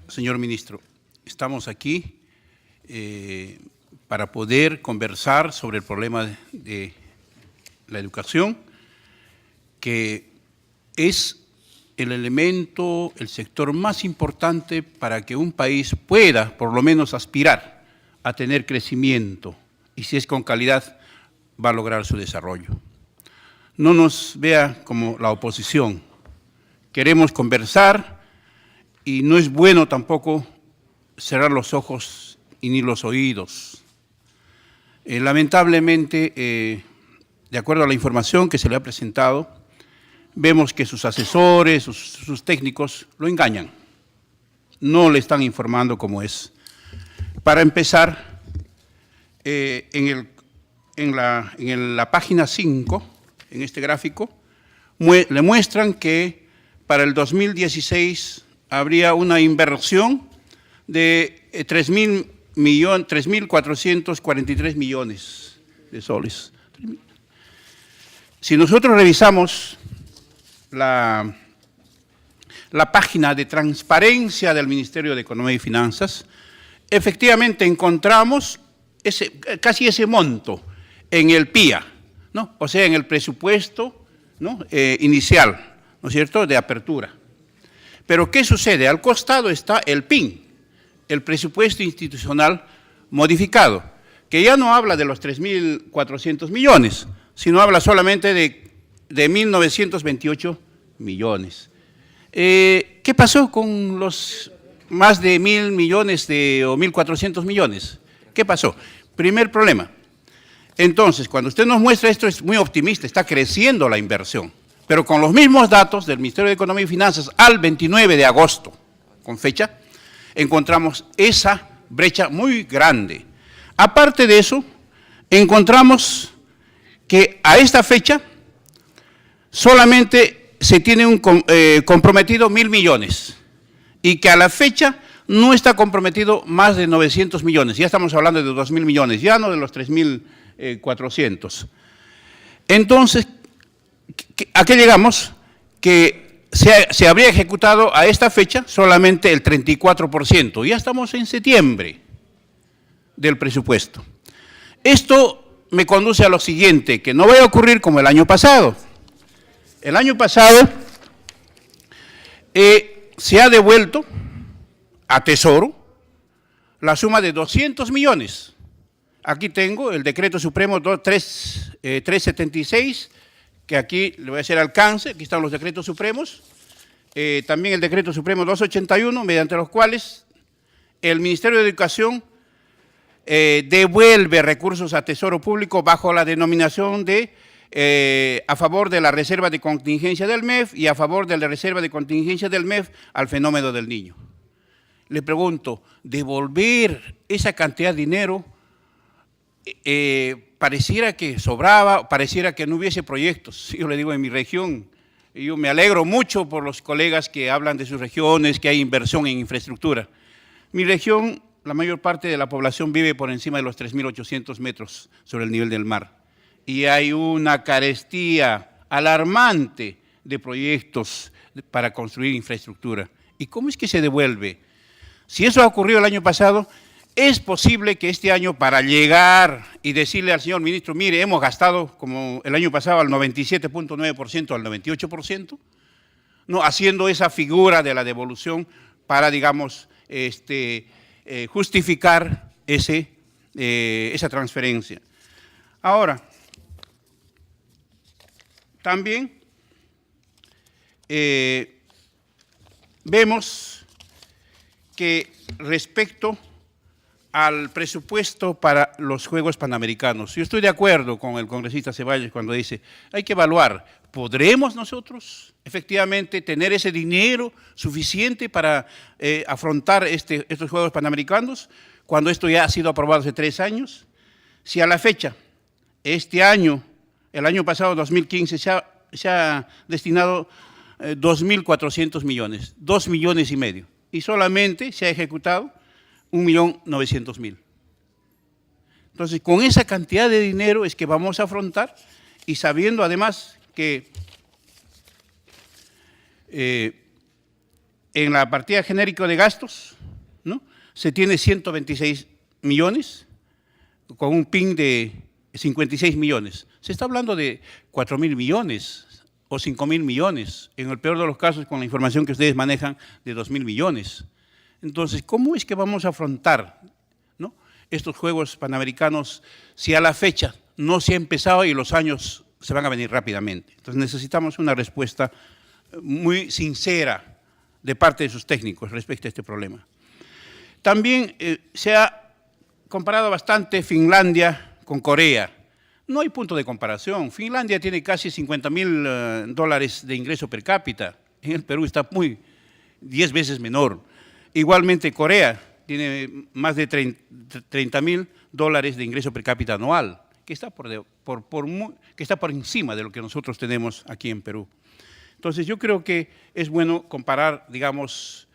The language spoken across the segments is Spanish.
Señor ministro, estamos aquí para poder conversar sobre el problema de la educación, que es el elemento, el sector más importante para que un país pueda, por lo menos, aspirar a tener crecimiento y, si es con calidad, va a lograr su desarrollo. No nos vea como la oposición. Queremos conversar y no es bueno tampoco cerrar los ojos y ni los oídos. Lamentablemente, de acuerdo a la información que se le ha presentado, vemos que sus asesores, sus técnicos lo engañan, no le están informando como es. Para empezar, en la página 5, en este gráfico, le muestran que para el 2016 habría una inversión de 3.443 millones de soles. Si nosotros revisamos la página de transparencia del Ministerio de Economía y Finanzas, efectivamente encontramos casi ese monto en el PIA, ¿no? O sea, en el presupuesto, ¿no? Inicial, ¿no es cierto?, de apertura. Pero ¿qué sucede? Al costado está el PIN, el presupuesto institucional modificado, que ya no habla de los 3.400 millones, sino habla solamente de 1.928 millones. ¿Qué pasó con los más de 1.000 millones o 1.400 millones? ¿Qué pasó? Primer problema. Entonces, cuando usted nos muestra esto, es muy optimista, está creciendo la inversión, pero con los mismos datos del Ministerio de Economía y Finanzas al 29 de agosto, con fecha, encontramos esa brecha muy grande. Aparte de eso, encontramos que a esta fecha solamente se tiene comprometido 1.000 millones y que a la fecha no está comprometido más de 900 millones. Ya estamos hablando de 2.000 millones, ya no de los 3.400. Entonces, ¿a qué llegamos? Que se habría ejecutado a esta fecha solamente el 34%. Ya estamos en septiembre del presupuesto. Esto me conduce a lo siguiente, que no vaya a ocurrir como el año pasado. El año pasado se ha devuelto a Tesoro la suma de 200 millones. Aquí tengo el decreto supremo 376, que aquí le voy a hacer alcance, aquí están los decretos supremos, también el decreto supremo 281, mediante los cuales el Ministerio de Educación devuelve recursos a Tesoro Público bajo la denominación de a favor de la reserva de contingencia del MEF y a favor de la reserva de contingencia del MEF al fenómeno del niño. Le pregunto, devolver esa cantidad de dinero pareciera que sobraba, pareciera que no hubiese proyectos. Yo le digo, en mi región, yo me alegro mucho por los colegas que hablan de sus regiones, que hay inversión en infraestructura. Mi región, la mayor parte de la población vive por encima de los 3.800 metros sobre el nivel del mar. Y hay una carestía alarmante de proyectos para construir infraestructura. ¿Y cómo es que se devuelve? Si eso ha ocurrido el año pasado, es posible que este año, para llegar y decirle al señor ministro, mire, hemos gastado como el año pasado al 97.9%, al 98%, ¿no? Haciendo esa figura de la devolución para, digamos, justificar esa transferencia. Ahora, también vemos que respecto al presupuesto para los Juegos Panamericanos, yo estoy de acuerdo con el congresista Ceballos cuando dice, hay que evaluar, ¿podremos nosotros efectivamente tener ese dinero suficiente para afrontar estos Juegos Panamericanos cuando esto ya ha sido aprobado hace 3 años? Si a la fecha, este año, el año pasado, 2015, se ha destinado 2.400 millones, 2,5 millones, y solamente se ha ejecutado 1.900.000. Entonces, con esa cantidad de dinero es que vamos a afrontar, y sabiendo además que en la partida genérica de gastos se tiene 126 millones con un PIN de 56 millones. Se está hablando de 4.000 millones o 5.000 millones, en el peor de los casos, con la información que ustedes manejan, de 2.000 millones. Entonces, ¿cómo es que vamos a afrontar, ¿no?, estos Juegos Panamericanos si a la fecha no se ha empezado y los años se van a venir rápidamente? Entonces necesitamos una respuesta muy sincera de parte de sus técnicos respecto a este problema. También se ha comparado bastante Finlandia con Corea. No hay punto de comparación. Finlandia tiene casi $50.000 de ingreso per cápita. En el Perú está 10 veces menor. Igualmente Corea tiene más de $30.000 de ingreso per cápita anual, que está que está por encima de lo que nosotros tenemos aquí en Perú. Entonces yo creo que es bueno comparar, digamos,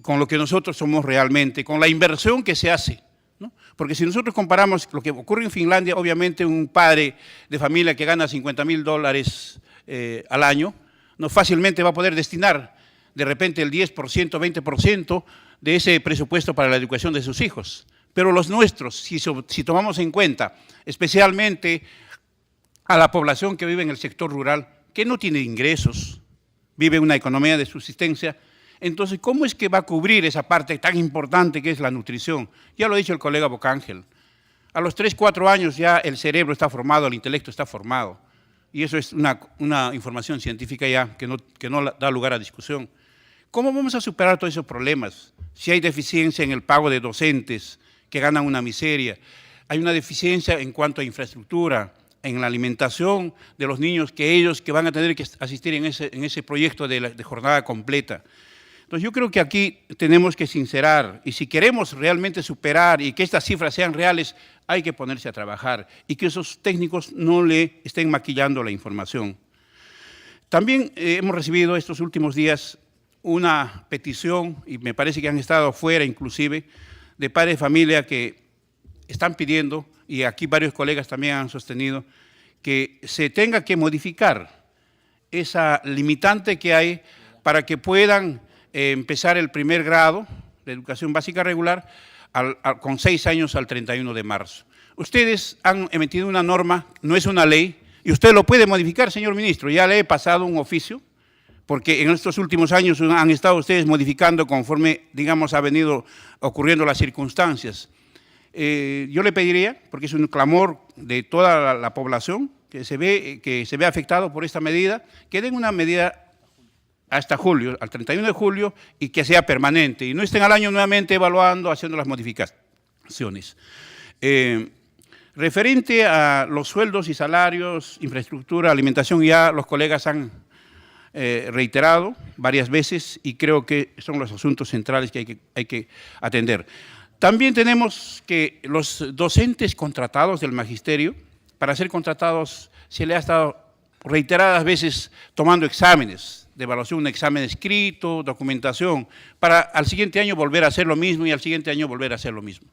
con lo que nosotros somos realmente, con la inversión que se hace, ¿no? Porque si nosotros comparamos lo que ocurre en Finlandia, obviamente un padre de familia que gana $50.000 al año, no fácilmente va a poder destinar de repente el 10%, 20% de ese presupuesto para la educación de sus hijos. Pero los nuestros, si tomamos en cuenta especialmente a la población que vive en el sector rural, que no tiene ingresos, vive una economía de subsistencia, entonces, ¿cómo es que va a cubrir esa parte tan importante que es la nutrición? Ya lo ha dicho el colega Bocángel. A los 3, 4 años ya el cerebro está formado, el intelecto está formado. Y eso es una información científica ya que no da lugar a discusión. ¿Cómo vamos a superar todos esos problemas? Si hay deficiencia en el pago de docentes que ganan una miseria, hay una deficiencia en cuanto a infraestructura, en la alimentación de los niños que van a tener que asistir en ese proyecto de jornada completa. Entonces yo creo que aquí tenemos que sincerar, y si queremos realmente superar y que estas cifras sean reales, hay que ponerse a trabajar y que esos técnicos no le estén maquillando la información. También hemos recibido estos últimos días una petición, y me parece que han estado afuera inclusive, de padres de familia que están pidiendo, y aquí varios colegas también han sostenido, que se tenga que modificar esa limitante que hay para que puedan empezar el primer grado de educación básica regular con 6 años al 31 de marzo. Ustedes han emitido una norma, no es una ley, y usted lo puede modificar, señor ministro. Ya le he pasado un oficio, porque en estos últimos años han estado ustedes modificando conforme, digamos, ha venido ocurriendo las circunstancias. Yo le pediría, porque es un clamor de toda la población que se ve afectado por esta medida, que den una medida hasta julio, al 31 de julio, y que sea permanente, y no estén al año nuevamente evaluando, haciendo las modificaciones. Referente a los sueldos y salarios, infraestructura, alimentación, ya los colegas han reiterado varias veces, y creo que son los asuntos centrales que hay que atender. También tenemos que los docentes contratados del magisterio, para ser contratados se le ha estado reiteradas veces tomando exámenes de evaluación, un examen escrito, documentación, para al siguiente año volver a hacer lo mismo y al siguiente año volver a hacer lo mismo.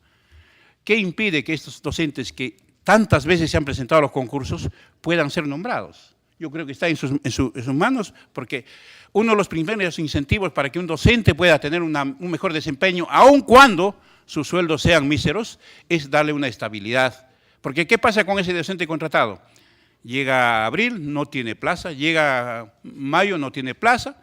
¿Qué impide que estos docentes que tantas veces se han presentado a los concursos puedan ser nombrados? Yo creo que está en sus manos, porque uno de los primeros incentivos para que un docente pueda tener un mejor desempeño, aun cuando sus sueldos sean míseros, es darle una estabilidad. Porque ¿qué pasa con ese docente contratado? Llega abril, no tiene plaza, llega mayo, no tiene plaza,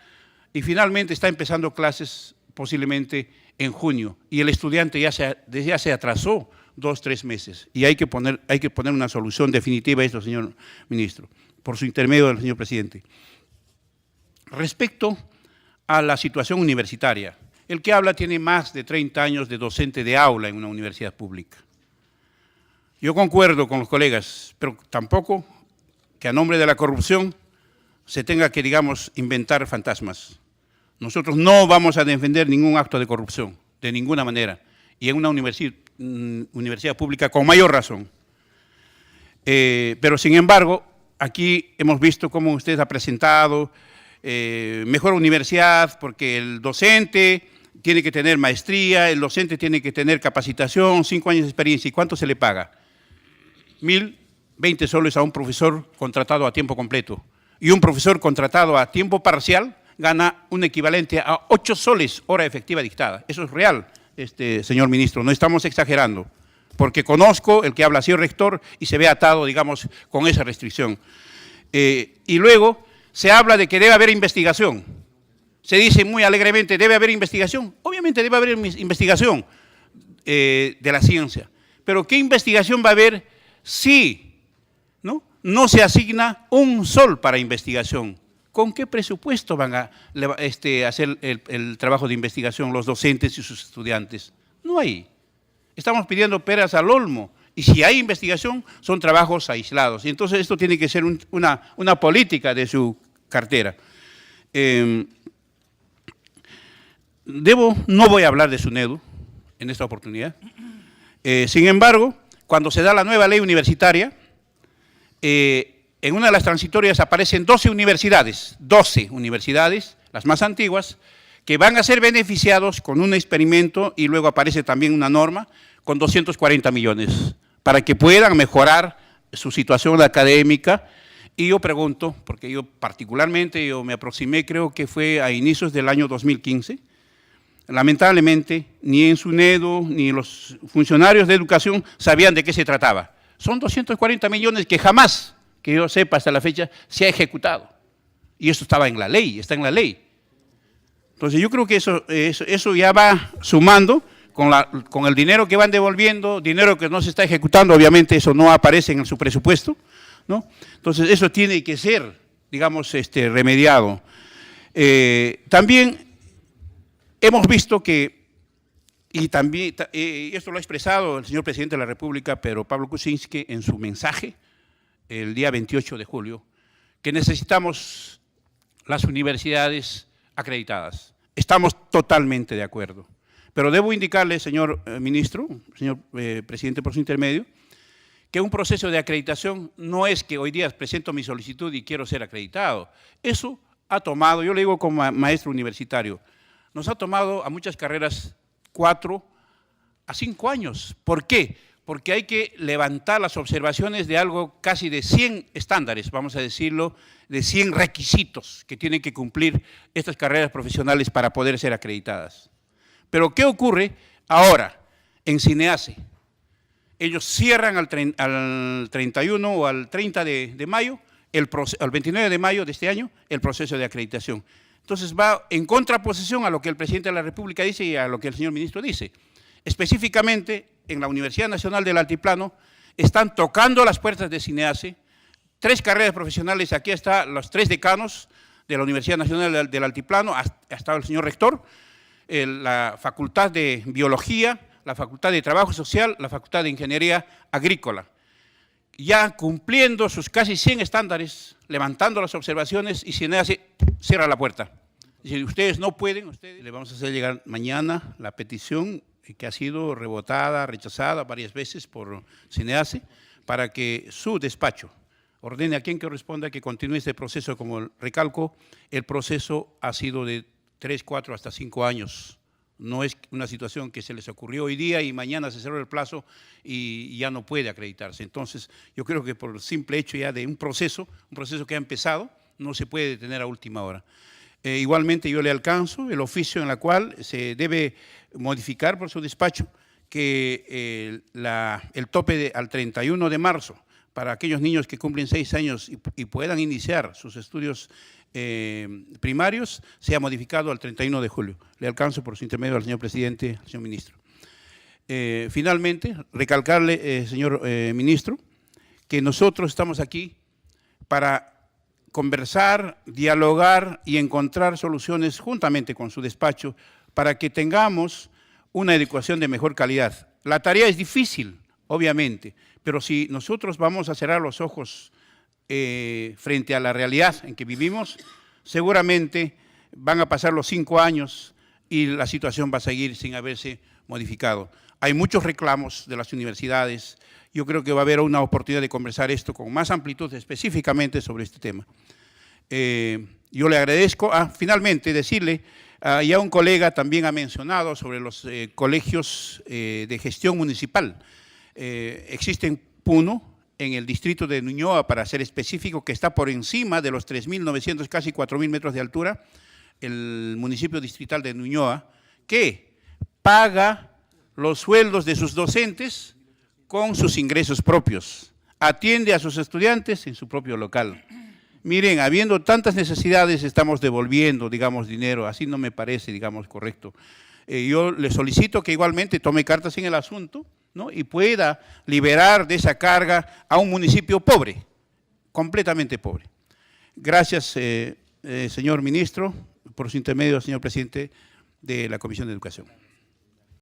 y finalmente está empezando clases posiblemente en junio, y el estudiante ya se atrasó 2, 3 meses, y hay que poner una solución definitiva a esto, señor ministro, por su intermedio del señor presidente. Respecto a la situación universitaria, el que habla tiene más de 30 años de docente de aula en una universidad pública. Yo concuerdo con los colegas, pero tampoco que a nombre de la corrupción se tenga que, digamos, inventar fantasmas. Nosotros no vamos a defender ningún acto de corrupción, de ninguna manera, y en una universidad pública con mayor razón. Pero, sin embargo, aquí hemos visto cómo usted ha presentado mejor universidad, porque el docente tiene que tener maestría, el docente tiene que tener capacitación, 5 años de experiencia. ¿Y cuánto se le paga? 1.020 soles a un profesor contratado a tiempo completo. Y un profesor contratado a tiempo parcial gana un equivalente a 8 soles hora efectiva dictada. Eso es real, señor ministro, no estamos exagerando, porque conozco el que habla así el rector y se ve atado, digamos, con esa restricción. Y luego se habla de que debe haber investigación. Se dice muy alegremente, ¿debe haber investigación? Obviamente debe haber investigación de la ciencia, pero ¿qué investigación va a haber si no se asigna un sol para investigación? ¿Con qué presupuesto van a hacer el trabajo de investigación los docentes y sus estudiantes? No hay. Estamos pidiendo peras al olmo, y si hay investigación, son trabajos aislados. Y entonces esto tiene que ser una política de su cartera. No voy a hablar de SUNEDU en esta oportunidad. Sin embargo, cuando se da la nueva ley universitaria, en una de las transitorias aparecen 12 universidades, las más antiguas, que van a ser beneficiados con un experimento, y luego aparece también una norma con 240 millones para que puedan mejorar su situación académica. Y yo pregunto, porque yo particularmente me aproximé, creo que fue a inicios del año 2015, lamentablemente ni en SUNEDU ni los funcionarios de educación sabían de qué se trataba. Son 240 millones que jamás, que yo sepa hasta la fecha, se ha ejecutado. Y eso estaba en la ley, está en la ley. Entonces yo creo que eso ya va sumando con el dinero que van devolviendo, dinero que no se está ejecutando, obviamente eso no aparece en su presupuesto, ¿no? Entonces eso tiene que ser, digamos, remediado. También hemos visto que, y también esto lo ha expresado el señor presidente de la República, Pedro Pablo Kuczynski, en su mensaje el día 28 de julio, que necesitamos las universidades acreditadas. Estamos totalmente de acuerdo. Pero debo indicarle, señor ministro, señor presidente por su intermedio, que un proceso de acreditación no es que hoy día presento mi solicitud y quiero ser acreditado. Eso ha tomado, yo le digo como maestro universitario, nos ha tomado a muchas carreras 4 a 5 años. ¿Por qué? Porque hay que levantar las observaciones de algo casi de 100 estándares, vamos a decirlo, de 100 requisitos que tienen que cumplir estas carreras profesionales para poder ser acreditadas. Pero ¿qué ocurre ahora en CINEACE? Ellos cierran al 31 o al 30 de mayo, al 29 de mayo de este año, el proceso de acreditación. Entonces va en contraposición a lo que el presidente de la República dice y a lo que el señor ministro dice. Específicamente, en la Universidad Nacional del Altiplano, están tocando las puertas de CINEACE, 3 carreras profesionales, aquí están los 3 decanos de la Universidad Nacional del Altiplano, ha estado el señor rector, la Facultad de Biología, la Facultad de Trabajo Social, la Facultad de Ingeniería Agrícola, ya cumpliendo sus casi 100 estándares, levantando las observaciones, y CINEACE cierra la puerta. Si ustedes no pueden, le vamos a hacer llegar mañana la petición que ha sido rebotada, rechazada varias veces por CINEACE, para que su despacho ordene a quien corresponda que continúe este proceso. Como recalco, el proceso ha sido de 3, 4, hasta 5 años. No es una situación que se les ocurrió hoy día y mañana se cerró el plazo y ya no puede acreditarse. Entonces, yo creo que por el simple hecho ya de un proceso que ha empezado, no se puede detener a última hora. Igualmente yo le alcanzo el oficio en la cual se debe modificar por su despacho que el tope al 31 de marzo para aquellos niños que cumplen 6 años y puedan iniciar sus estudios primarios sea modificado al 31 de julio. Le alcanzo por su intermedio al señor presidente, al señor ministro. Finalmente, recalcarle, señor ministro, que nosotros estamos aquí para conversar, dialogar y encontrar soluciones juntamente con su despacho para que tengamos una educación de mejor calidad. La tarea es difícil, obviamente, pero si nosotros vamos a cerrar los ojos frente a la realidad en que vivimos, seguramente van a pasar los 5 años y la situación va a seguir sin haberse modificado. Hay muchos reclamos de las universidades. Yo creo que va a haber una oportunidad de conversar esto con más amplitud específicamente sobre este tema. Yo le agradezco. Finalmente, decirle, ya un colega también ha mencionado sobre los colegios de gestión municipal. Existen Puno, en el distrito de Ñuñoa, para ser específico, que está por encima de los 3.900, casi 4.000 metros de altura, el municipio distrital de Ñuñoa, que paga los sueldos de sus docentes con sus ingresos propios, atiende a sus estudiantes en su propio local. Miren, habiendo tantas necesidades, estamos devolviendo, digamos, dinero, así no me parece, digamos, correcto. Yo le solicito que igualmente tome cartas en el asunto, ¿no? Y pueda liberar de esa carga a un municipio pobre, completamente pobre. Gracias, señor ministro, por su intermedio, señor presidente de la Comisión de Educación.